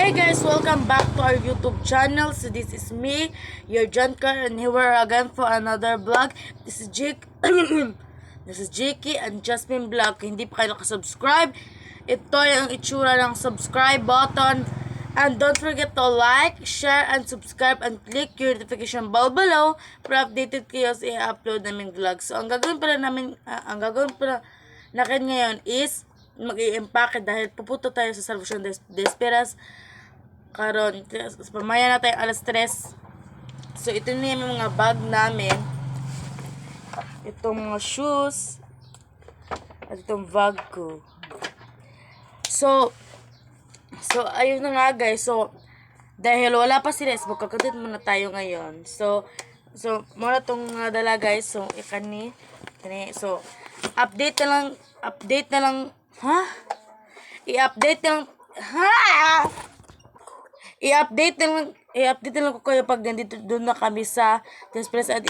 Hey guys, welcome back to our YouTube channel. So this is me, your Junker, and here we are again for another vlog. This is Jake. This is Jakey and Jasmine Vlog. Kung hindi pa kayo nakasubscribe, ito yung itsura ng subscribe button. And don't forget to like, share, and subscribe, and click your notification bell below para updated kayo sa i-upload naming vlog. So ang gagawin pala namin ngayon is mag-i-empake dahil pupunta tayo sa Salvacion de Esperas karon. Pamaya na tayo alas 3. So ito na yung mga bag namin, itong mga shoes at itong bag ko. So ayun na nga guys. So dahil wala pa sila, magkakadit muna tayo ngayon. So muna itong dala guys. So ikani. So update na lang i-update na lang ko kayo pag nandito doon na kami sa Desperas at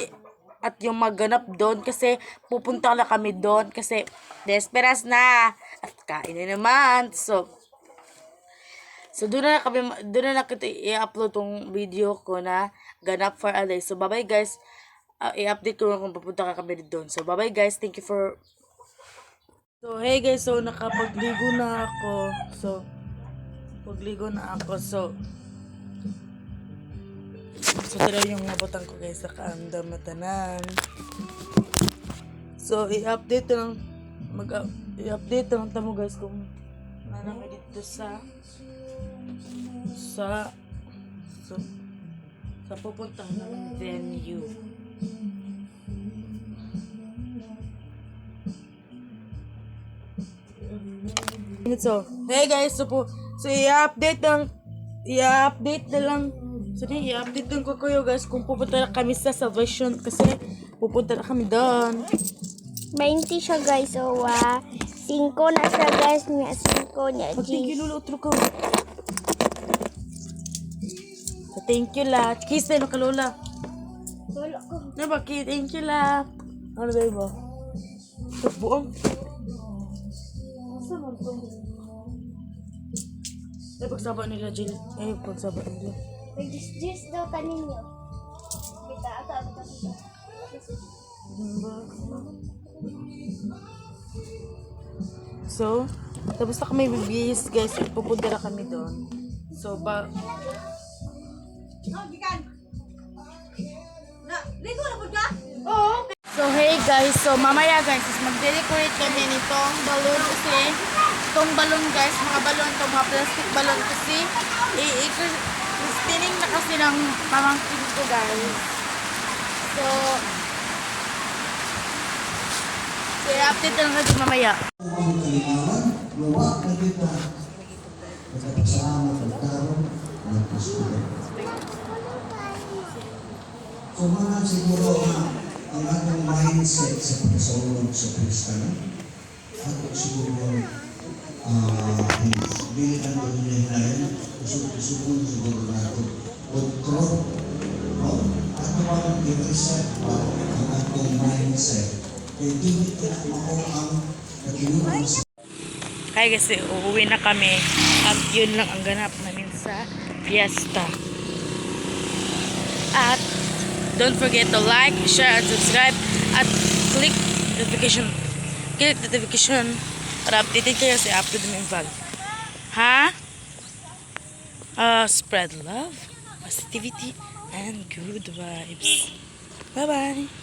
yung magganap doon kasi pupunta na kami doon kasi Desperas na at kain na naman. So doon na kita i-upload tong video ko na ganap for a day. So bye bye guys. I-update ko lang kung pupunta ka kami doon. So bye bye guys. Thank you for. So, hey guys, so nakapagligo na ako. So tira yung nabutan ko guys sa kaandam na tanan. So, i-update na lang tamo guys kung nanami dito sa pupuntahan ng venue. So, hey guys, i-update na lang. So, i-update lang ko kayo guys kung pupunta na kami sa Salvation kasi pupunta na kami doon. 20 siya guys, so 5 na siya guys, niya 5 niya. Thank you lolo, utro ka. So, thank you la. Kiss tayo ka lola. Wala ko. Diba, thank you la. Ano ba iba? Ito buong. Pagsaba nila, Jill. Pagsaba nila. Pag-dis daw kaninyo. Kita. So, tapos na kami bibis, guys. Pupunta na kami doon. So, So, hey guys. So, mamaya guys, mag-decorate kami nitong balloon kasi itong balloon guys, mga plastic balloon kasi spinning na kasi ng pamangkin ko guys. So i-update lang natin mamaya. So mga siguro ang ating mindset sa pagkasunod sa Kristo, ako siguro bilihan ko nila hinayin, susunod siguro natin. Control, ato ang i-reset ang ating mindset. Kaya hindi ako ang nakinunan sa Kaya kasi uuwi na kami at yun lang ang ganap namin sa fiesta. At don't forget to like, share, and subscribe at click notification para updated kayo sa upload ng vlog. Spread love, positivity, and good vibes. Bye-bye!